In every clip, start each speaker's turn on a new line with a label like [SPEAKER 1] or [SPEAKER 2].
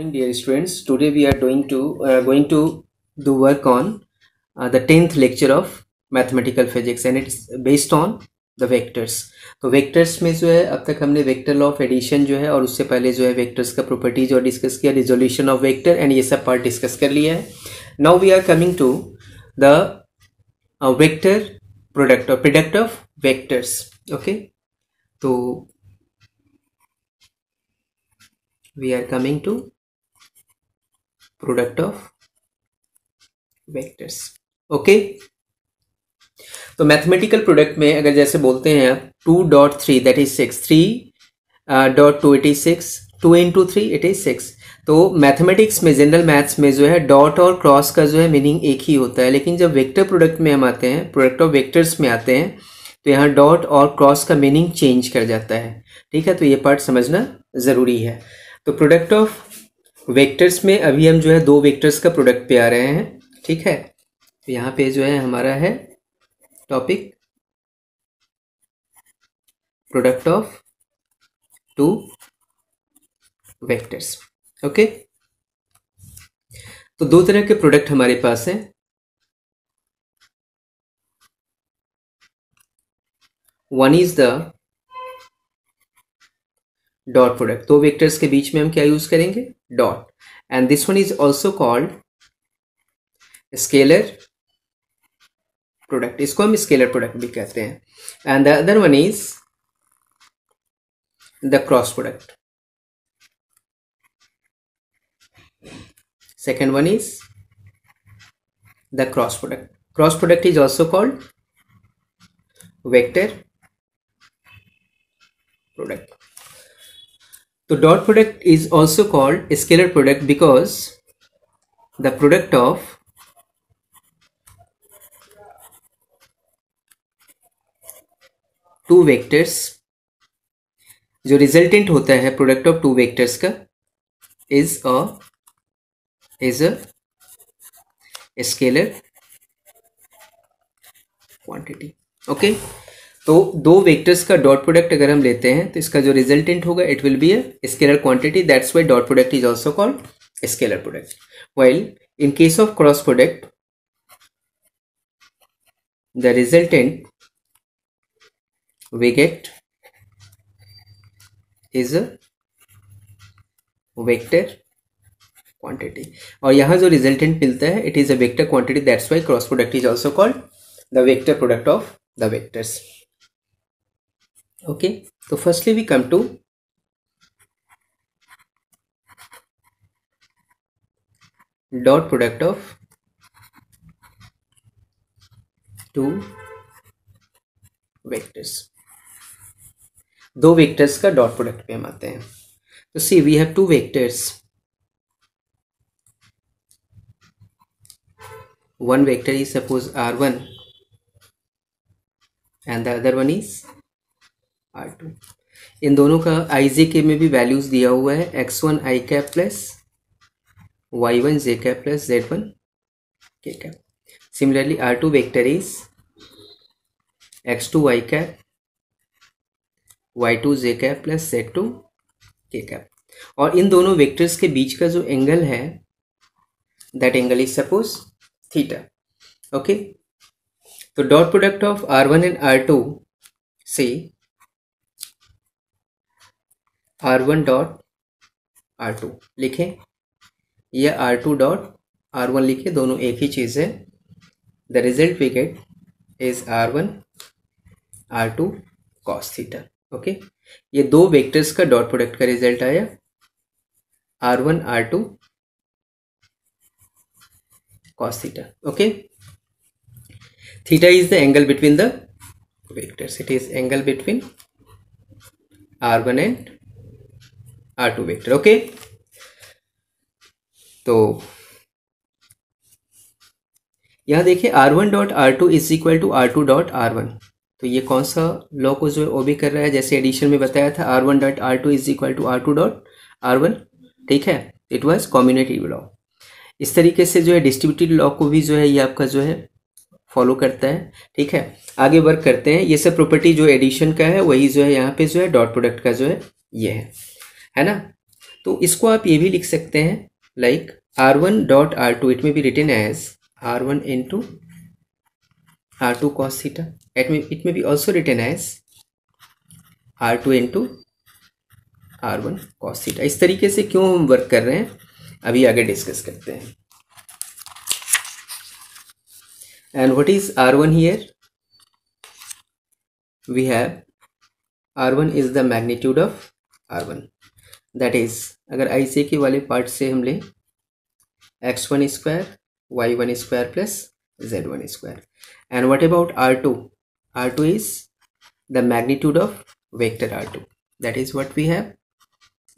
[SPEAKER 1] Morning, dear students. Today we are going to do work on the 10th lecture of mathematical physics, and it's based on the vectors. तो vectors में जो है अब तक हमने vector law of addition जो है और उससे पहले जो है वेक्टर्स का प्रॉपर्टीज और डिस्कस किया, रिजोल्यूशन ऑफ वेक्टर एंड ये सब पार्ट डिस्कस कर लिया है. Now we are coming to the vector product और प्रोडक्ट ऑफ वेक्टर्स. ओके, तो we are coming to product of vectors. Okay, तो मैथमेटिकल प्रोडक्ट में अगर जैसे बोलते हैं आप 2.3 that is 6, 3.2 it is 6, 2 into 3 it is 6. तो मैथमेटिक्स में, जनरल मैथ्स में जो है डॉट और क्रॉस का जो है मीनिंग एक ही होता है, लेकिन जब वेक्टर प्रोडक्ट में हम आते हैं, प्रोडक्ट ऑफ वेक्टर्स में आते हैं, तो यहाँ डॉट और क्रॉस का मीनिंग चेंज कर जाता है. ठीक है, तो ये पार्ट समझना ज़रूरी है. तो प्रोडक्ट ऑफ वेक्टर्स में अभी हम जो है दो वेक्टर्स का प्रोडक्ट पे आ रहे हैं. ठीक है, तो यहाँ पे जो है हमारा है topic product of two vectors. Okay, तो दो तरह के प्रोडक्ट हमारे पास हैं. One is the dot product. दो वेक्टर्स के बीच में हम क्या यूज करेंगे? Dot. And this one is also called scalar product. इसको हम स्केलर प्रोडक्ट भी कहते हैं. And the other one is the cross product. Second one is the cross product. Cross product is also called vector product. So dot product is also called scalar product because the product of two vectors, जो resultant होता है product of two vectors का, is a scalar quantity. Okay, तो दो vectors का dot product अगर हम लेते हैं तो इसका जो रिजल्टेंट होगा it will be a scalar quantity. That's why dot product is also called scalar product. While in case of cross product the resultant we get is a vector quantity. और यहां जो रिजल्टेंट मिलता है it is a vector quantity. That's why cross product is also called the vector product of the vectors. Okay, so firstly we come to dot product of two vectors. दो vectors का dot product पे हम आते हैं. तो see we have two vectors. one vector is suppose r1 and the other one is r2. इन दोनों का ijk में भी वैल्यूज दिया हुआ है, x1 i cap plus y1 j cap plus z1 k cap. Similarly r2 vector is x2 y cap y2 j cap plus z2 k cap. और इन दोनों vectors के बीच का जो एंगल है that angle is suppose theta. Okay, तो dot product of r1 and r2 से r1 dot r2 लिखें या r2 डॉट r1 लिखें, दोनों एक ही चीज है. The result we get is r1 r2 cos theta. Okay, ये दो वेक्टर्स का डॉट प्रोडक्ट का रिजल्ट आया r1 r2 cos theta. Okay, theta is the angle between the vectors. It is angle between r1 and r2 vector. Okay, तो यहां देखिए r1 dot r2 is equal to r2 dot r1. तो ये कौन सा law को जो है ओबे कर रहा है? जैसे एडिशन में बताया था r1 dot r2 is equal to r2 dot r1. ठीक है, इट वाज कॉम्बिनेटिव लॉ. इस तरीके से जो है डिस्ट्रीब्यूटिव लॉ को भी जो है ये आपका जो है फॉलो करता है. ठीक है, आगे वर्क करते हैं. ये सब प्रॉपर्टी जो एडिशन का है वही जो है यहाँ पे जो है डॉट प्रोडक्ट का जो है ये है ना. तो इसको आप ये भी लिख सकते हैं like R1 dot R2 it may be written as R1 into R2 cos theta. It may be also written as R2 into R1 cos theta. इस तरीके से क्यों हम वर्क कर रहे हैं अभी आगे डिस्कस करते हैं. And what is R1 here? We have R1 is the magnitude of R1. That is, अगर IC के वाले पार्ट से हम लें x1 square y1 square plus z1 square. And what about R2? R2 is the magnitude of vector R2. That is what we have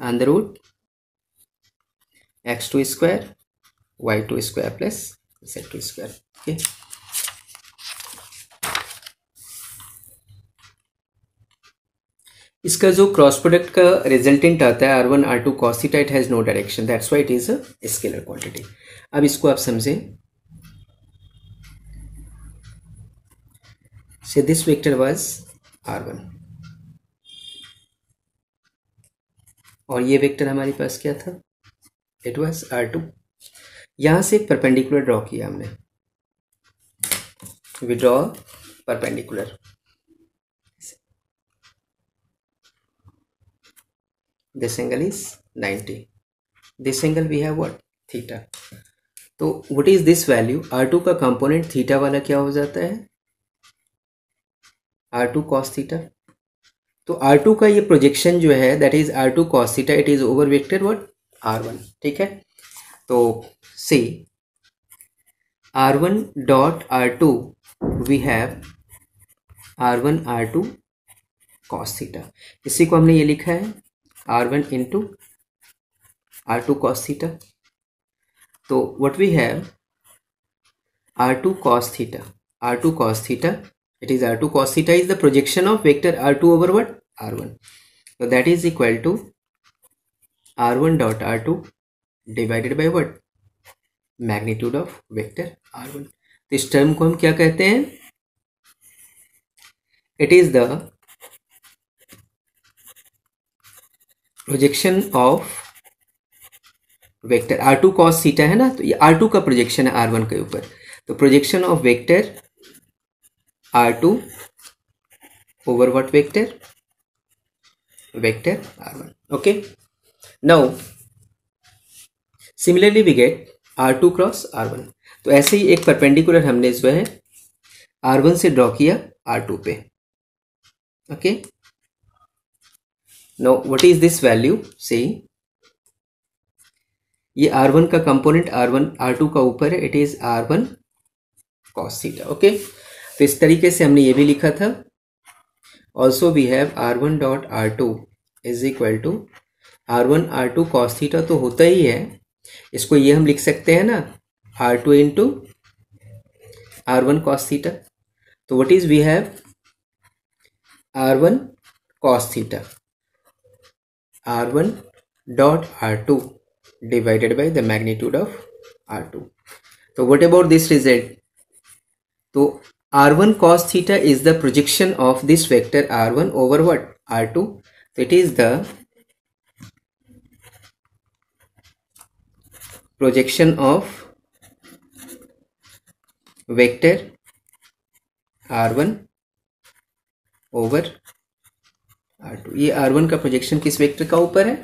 [SPEAKER 1] under root x2 square y2 square plus z2 square. Okay. इसका जो cross product का resultant आता है R1 R2 cos theta, it has no direction. That's why it is a scalar quantity. अब इसको आप समझें. So this vector was R1 और ये वेक्टर हमारे पास क्या था? It was R2. यहां से एक परपेंडिकुलर ड्रॉ किया हमने. We draw perpendicular. This angle is 90. This angle we have what? Theta. तो what is this value? R2 का कंपोनेंट थीटा वाला क्या हो जाता है? R2 cos theta. तो R2 का ये प्रोजेक्शन जो है that is R2 cos theta, it is over vector what? R1. ठीक है. तो see R1 dot R2 we have R1 R2 cos theta. इसी को हमने ये लिखा है R1 into R2 cos theta. तो what we have R2 cos theta. R2 cos theta. It is R2 cos theta is the projection of vector R2 over what? R1. So that is equal to R1 dot R2 divided by what? Magnitude of vector R1. तो इस term को हम क्या कहते हैं? It is the projection of vector R2 cos theta है ना, तो ये R2 का प्रोजेक्शन है R1 के ऊपर. तो projection of vector R2 over what vector? Vector R1. Okay. Now similarly we get R2 cross R1. तो ऐसे ही एक परपेंडिकुलर हमने जो है R1 से ड्रॉ किया R2 पे. Okay. Now what is this value? See, ये R1 का कंपोनेंट R1 R2 का ऊपर है. It is R1 cos theta. Okay. तो इस तरीके से हमने ये भी लिखा था. Also we have R1 dot R2 is equal to R1 R2 cos theta तो होता ही है. इसको ये हम लिख सकते हैं ना R2 into R1 cos theta. तो what is we have R1 cos theta. R1 dot R2 divided by the magnitude of R2. So what about this result? So R1 cos theta is the projection of this vector R1 over what? R2. So it is the projection of vector R1 over R2. ये R1 का projection किस vector का ऊपर है?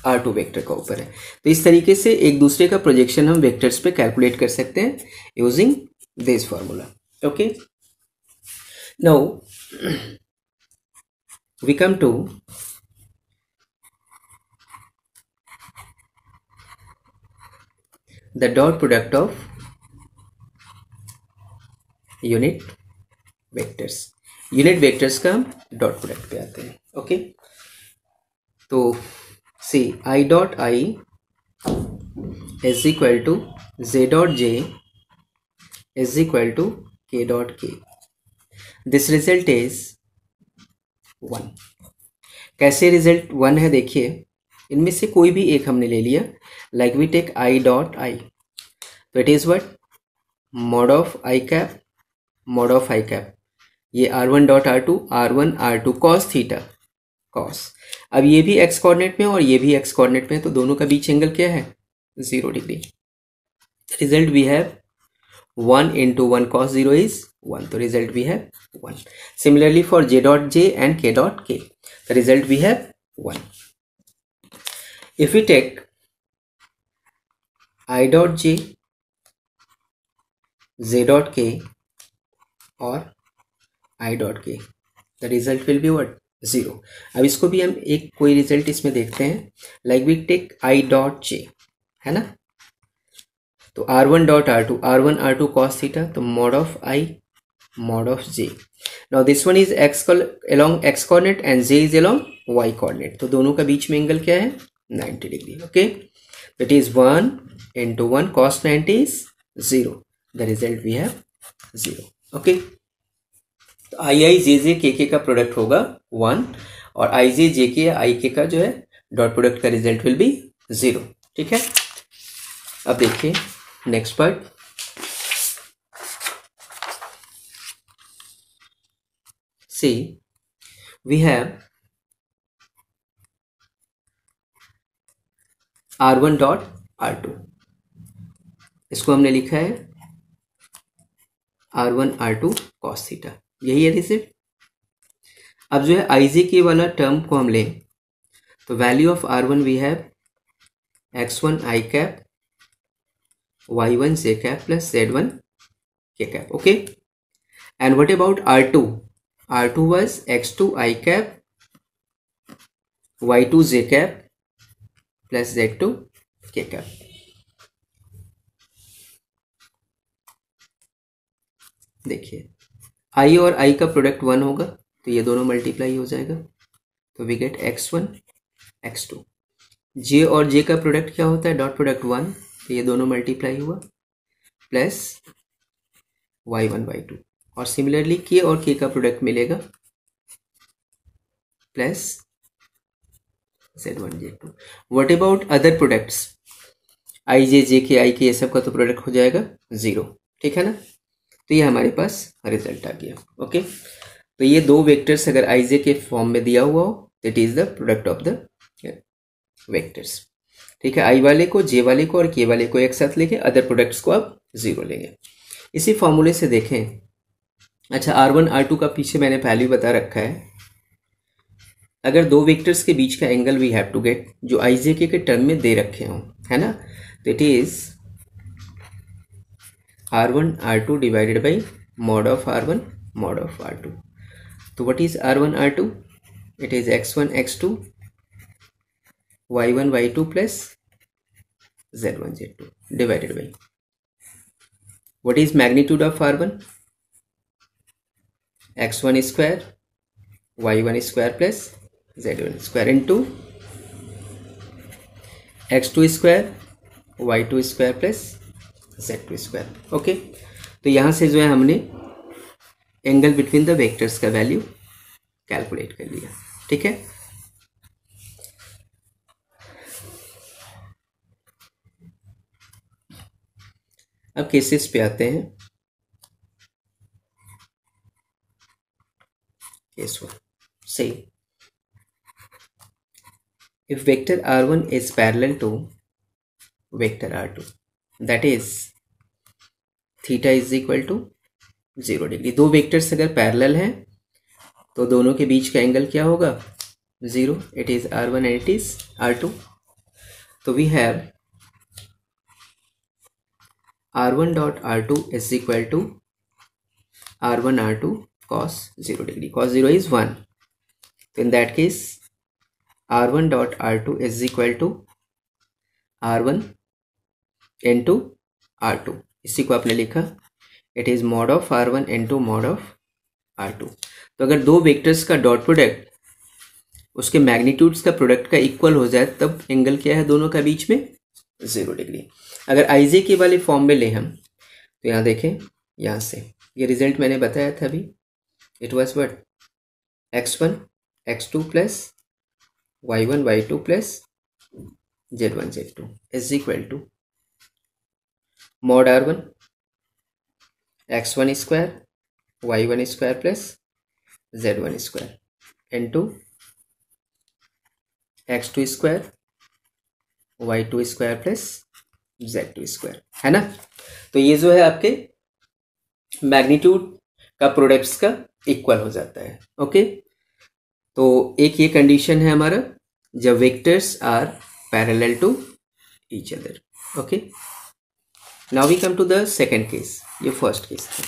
[SPEAKER 1] R2 vector का ऊपर है. तो इस तरीके से एक दूसरे का प्रोजेक्शन हम वेक्टर्स पे कैलकुलेट कर सकते हैं using this formula. Okay. Now we come to the dot product of unit vectors. Unit vectors का हम डॉट प्रोडक्ट पे आते हैं. ओके. तो see I dot I is equal to J dot J is equal to K dot K. This result is 1. कैसे result 1 है देखिए. इनमें से कोई भी एक हमने ले लिया. Like we take I dot I. तो it is what? Mod of I cap mod of I cap. ये R1 dot R2 R1 R2 cos theta cos. अब ये भी एक्स कोऑर्डिनेट में और ये भी एक्स कोऑर्डिनेट में, तो दोनों का बीच एंगल क्या है? 0 degree. Result we have 1 into 1 cos 0 is 1. The result we have 1. Similarly for j dot j and k dot k, the result we have 1. If we take I dot j, j dot k or I dot k, the result will be what? 0. अब इसको भी हम एक कोई result इसमें देखते हैं, like we take I dot j, है ना? तो r1 dot r2, r1 r2 cos theta, तो mod of I mod of j. Now this one is x along x coordinate and j is along y coordinate, तो दोनों का बीच में angle क्या है? 90 degree. Okay, that is 1 into 1 cos 90 is 0. The result we have 0. Okay, तो आई आई जे जे के का product होगा 1 और आई जे जे के या आई के का जो है डॉट प्रोडक्ट का रिजल्ट विल बी 0. ठीक है, अब देखिए next part. See we have r1 dot r2, इसको हमने लिखा है r1 r2 cos थीटा, यही है रिसिप्ट. अब जो है आई जे के वाला टर्म को हम लें तो value of r1 we have x1 i cap y1 j cap plus z1 k cap. Okay, and what about r2? R2 was x2 i cap y2 j cap plus z2 k cap. देखिए i और i का product 1 होगा तो ये दोनों multiply हो जाएगा, तो we get x1 x2. j और j का प्रोडक्ट क्या होता है? डॉट प्रोडक्ट 1, तो ये दोनों मल्टीप्लाई हुआ प्लस y1 y2. और सिमिलरली k और k का प्रोडक्ट मिलेगा plus z1 z2. What about other products? i j j k i k ये सब का तो प्रोडक्ट हो जाएगा 0. ठीक है ना, तो ये हमारे पास रिजल्ट आ गया. ओके, तो ये दो वेक्टर्स अगर i j के फॉर्म में दिया हुआ हो that is the product of the vectors. ठीक है, i वाले को, j वाले को और k वाले को एक साथ लेंगे, अदर प्रोडक्ट्स को आप 0 लेंगे. इसी फॉर्मूले से देखें. अच्छा, r1 r2 का पीछे मैंने वैल्यू बता रखा है. अगर दो वेक्टर्स के बीच का angle we have to get जो i j k के टर्म में दे रखे हों, है ना, तो it is r1 r2 divided by mod of r1 mod of r2. तो what is r1 r2? It is x1 x2 y1 y2 plus z1 z2 divided by what is magnitude of r1? x1 square y1 square plus z1 square into x2 square y2 square plus z2 square. Okay, तो यहाँ से जो है हमने angle between the vectors का value calculate कर लिया. ठीक है, अब केसेस पे आते हैं. Case 1, say if vector r1 is parallel to vector r2, that is theta is equal to 0 degree. दो वेक्टर्स अगर पैरेलल हैं तो दोनों के बीच का एंगल क्या होगा? 0. It is r1 and it is r2. तो we have r1 dot r2 is equal to r1 r2 cos 0 degree. cos 0 is 1. तो in that case r1 dot r2 is equal to r1 into r2. इसी को आपने लिखा it is mod of r1 into mod of r2. तो अगर दो vectors का dot product उसके मैग्नीट्यूड्स का प्रोडक्ट का इक्वल हो जाए तब एंगल क्या है दोनों का बीच में? 0 डिग्री. अगर आई जे के वाले फॉर्म में ले हम तो यहाँ देखें, यहाँ से ये रिजल्ट मैंने बताया था अभी. It was what? x1 x2 plus y1 y2 plus z1 z2 is equal to mod r1 x1 square y1 square plus z1 square into x2 square y2 square plus z2 square, है ना। तो ये जो है आपके magnitude का products का equal हो जाता है। ओके, तो एक ये कंडीशन है हमारा जब vectors are parallel to each other. Okay, now we come to the second case. ये फर्स्ट केस था।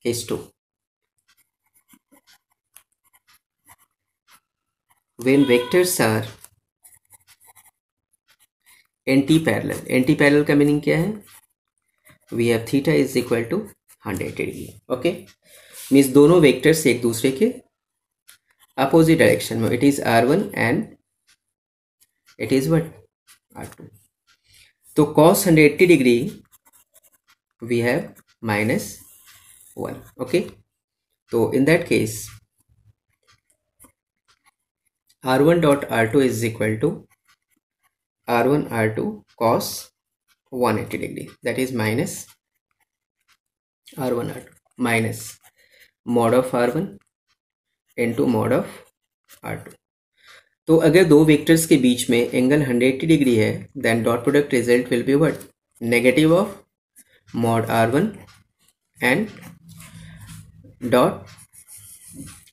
[SPEAKER 1] Case 2, when vectors are anti parallel का मीनिंग क्या है? We have theta is equal to 180 degree. Okay, means दोनों vectors एक दूसरे के opposite direction में, it is r1 and it is what, r2। तो cos 180 degree we have -1। Okay, तो in that case r1 dot r2 is equal to r1 r2 cos 180 degree, that is minus r1 r2 minus mod of r1 into mod of r2। तो अगर दो vectors के बीच में angle 180 degree है, then dot product result will be what, negative of mod r1 and dot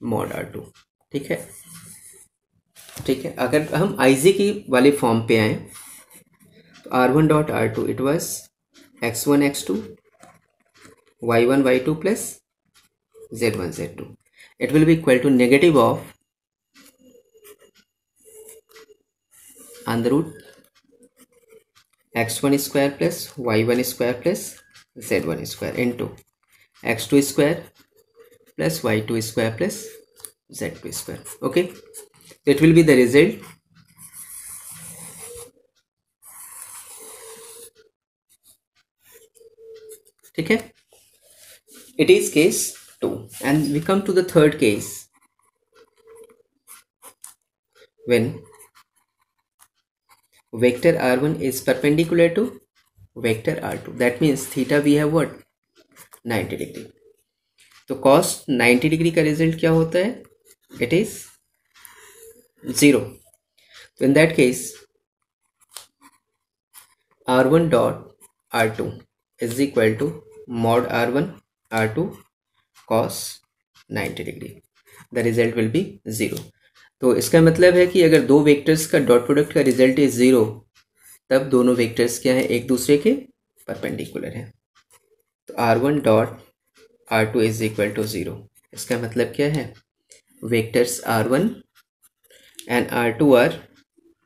[SPEAKER 1] mod r2। ठीक है, ठीक है। अगर हम आईजे की वाले फॉर्म पे आए तो r1 dot r2 it was x1 x2 y1 y2 plus z1 z2, it will be equal to negative of under root x1 square plus y1 square plus z1 square into x2 square plus y2 square plus z2 square. Okay, it will be the result ठीक है। it is case 2 and we come to the third case when vector r1 is perpendicular to vector r2, that means theta we have what, 90 degree. तो cos 90 degree का result क्या होता है, it is 0। तो in that case r1 dot r2 is equal to mod r1 r2 cos 90 degree, the result will be 0। तो इसका मतलब है कि अगर दो वेक्टर्स का डॉट प्रोडक्ट का रिजल्ट इज 0, तब दोनों वेक्टर्स क्या है, एक दूसरे के परपेंडिकुलर है। तो r1 dot r2 is equal to 0, इसका मतलब क्या है, vectors r1 and r2 are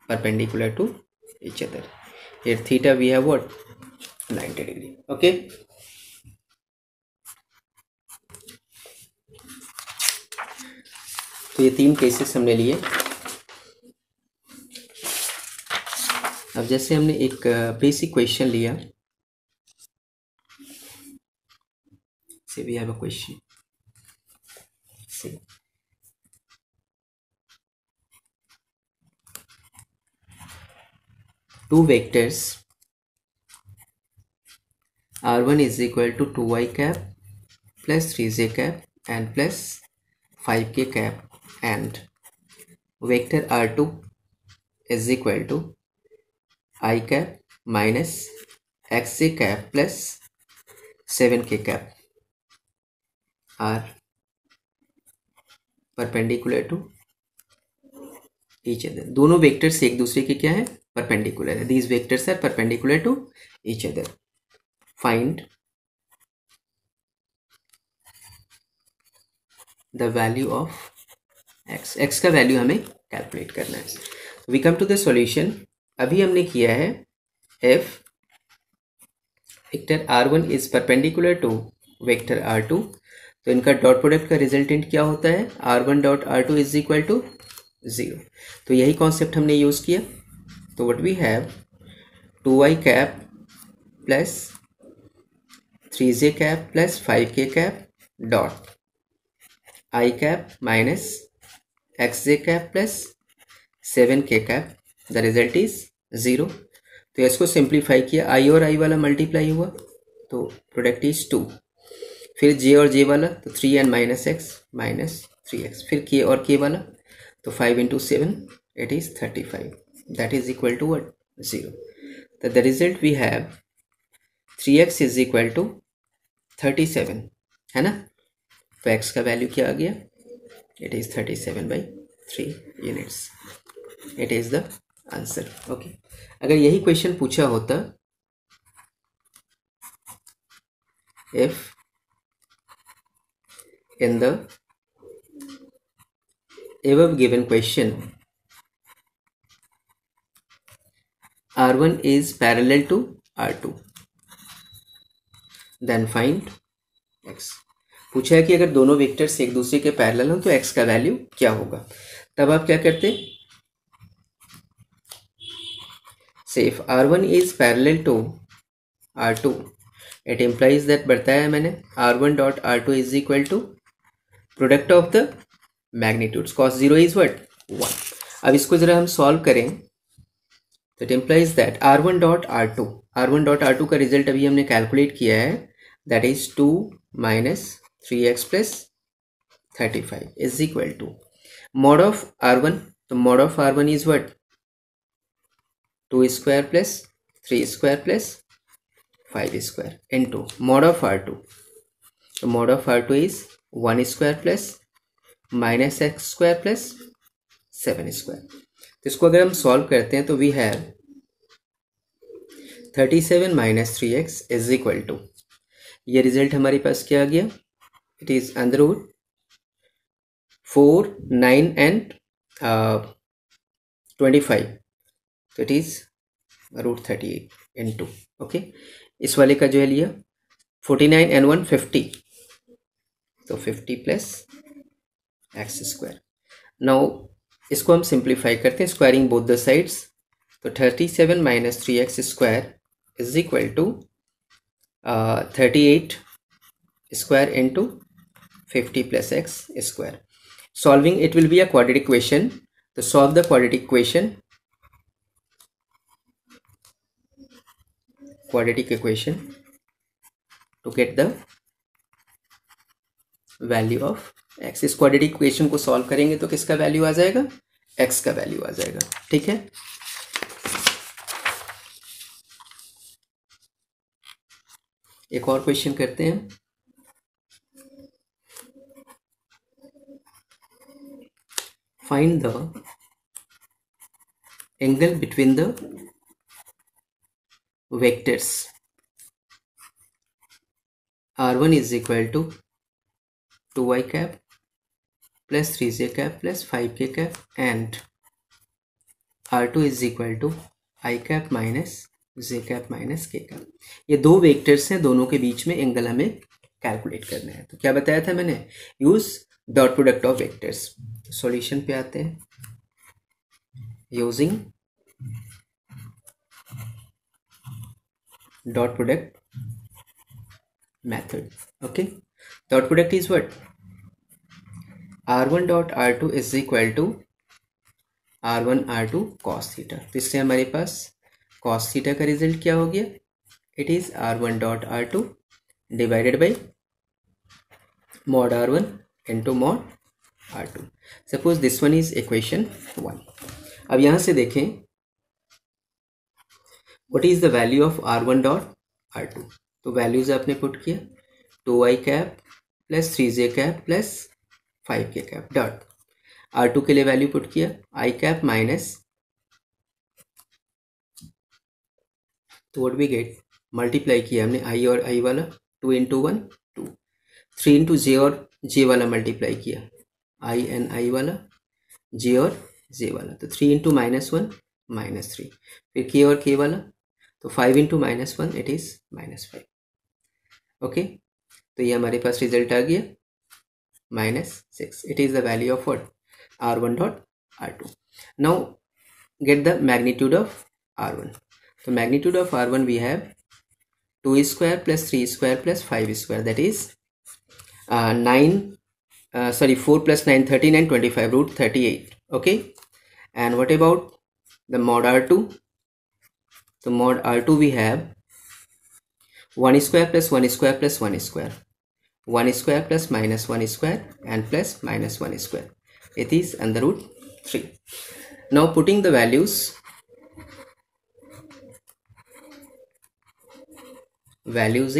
[SPEAKER 1] perpendicular to each other. Here theta we have what, 90 degree। okay, तो ये तीन केसेस हमने लिए। अब जैसे हमने एक बेसिक क्वेश्चन लिया, say we have a question, two vectors r1 is equal to 2y cap plus 3j cap and plus 5k cap and vector r2 is equal to I cap minus xj cap plus 7k cap are perpendicular to each other। दोनों vectors एक दूसरे के क्या है, perpendicular है। these vectors are perpendicular to each other। find the value of x, x का value हमें calculate करना है। we come to the solution। अभी हमने किया है if vector r1 is perpendicular to vector r2, तो इनका डॉट प्रोडक्ट का रिजल्टेंट क्या होता है, r1 dot r2 is equal to 0। तो यही कॉन्सेप्ट हमने यूज किया। तो what we have 2y cap plus 3j cap plus 5k cap dot I cap minus xj cap plus 7k cap, the result is 0। तो इसको simplify किया, i और i वाला मल्टीप्लाई हुआ तो प्रोडक्ट इज 2। फिर जे और जे वाला तो 3n minus x minus 3x, फिर के और के वाला तो 5 into 7 it is 35, that is equal to what 0. तो the result we have 3x is equal to 37, है ना. तो x का वैल्यू क्या आ गया, it is 37/3 units. It is the answer. Okay, अगर यही क्वेश्चन पूछा होता if in the above given question R1 is parallel to R2 then find x. पूछा है कि अगर दोनों वेक्टर्स एक दूसरे के पैरेलल हो तो x का वैल्यू क्या होगा. तब आप क्या करते, से if R1 is parallel to R2 it implies that बताया मैंने R1 dot R2 is equal to product of the magnitudes. cos 0 is what 1. अब इसको जरा हम सॉल्व करें तो it implies that R1 dot R2 का रिजल्ट अभी हमने कैलकुलेट किया है, that is 2 minus 3x plus 35 is equal to mod of R1. तो mod of R1 is what 2 square plus 3 square plus 5 square into mod of R2. तो mod of R2 is 1 square plus minus x square plus 7 square. तो इसको अगर हम solve करते हैं तो we have 37 minus 3x is equal to, ये result हमारे पास क्या आ गया, it is under root 4, 9 and 25, तो it is root 38 into. Okay, इस वाले का जो है लिया 49 एंड 1 50, तो 50 प्लस एक्स स्क्वायर. नाउ इसको हम सिंप्लीफाई करते हैं, स्क्वायरिंग बोथ द साइड्स. तो 37 minus 3x square is equal to 38 square into 50 plus X square. Solving it will be a quadratic equation. तो solve the quadratic equation to get the value of x. इस quadratic equation को solve करेंगे तो किसका value आ जाएगा, x का value आ जाएगा. ठीक है, एक और क्वेश्चन करते हैं. Find the angle between the vectors R1 is equal to 2y cap plus 3j cap plus 5k cap and R2 is equal to i cap minus j cap minus k cap. ये दो vectors हैं, दोनों के बीच में angle हमें calculate करना है. तो क्या बताया था मैंने, use dot product of vectors. Solution पे आते हैं, using dot product method. Okay, dot product is what R1 dot R2 is equal to R1 R2 cos theta. तो इससे हमारे पास cos थीटा का रिजल्ट क्या हो गया, it is R1 dot R2 divided by mod R1 into mod R2. Suppose this one is equation 1. अब यहां से देखें what is the value of R1 dot R2. तो वैल्यूज आपने पुट किया 2y cap plus 3j cap plus 5k cap dot R2 के लिए value put किया i कैप माइनस, तो व्हाट वी गेट, मल्टीप्लाई किया हमने i और i वाला 2 इंटू 1 2, 3 इंटू j और j वाला मल्टीप्लाई किया i एंड i वाला, j और j वाला, तो 3 इंटू माइनस 1 माइनस 3, फिर k और k वाला, तो 5 into minus 1 it is minus 5. Okay, तो ये हमारे पास रिजल्ट आ गया -6. It is the value of what, R1 dot R2. Now get the magnitude of R1. So magnitude of R1 we have 2 square plus 3 square plus 5 square, that is 4 plus 9 13 and 25 root 38. Okay, and what about the mod R2? So mod R2 we have 1 square plus 1 square plus 1 square, 1 square plus minus 1 square and plus minus 1 square. It is under root 3. Now putting the values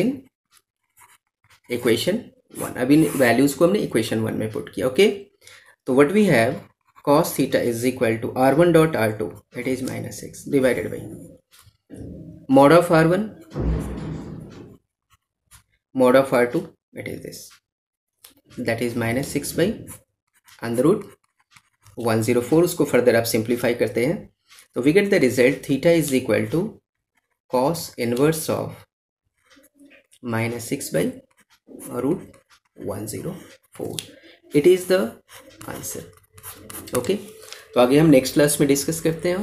[SPEAKER 1] in equation 1. अभी values को हमने equation 1 में put किया. Okay, तो what we have cos theta is equal to r1 dot r2, it is minus 6 divided by mod of r1 mod of r2, it is this, that is minus 6 by under root 104. उसको further आप simplify करते हैं तो we get the result theta is equal to cos inverse of minus 6 by root 104. It is the answer. Okay, तो आगे हम next class में discuss करते हैं.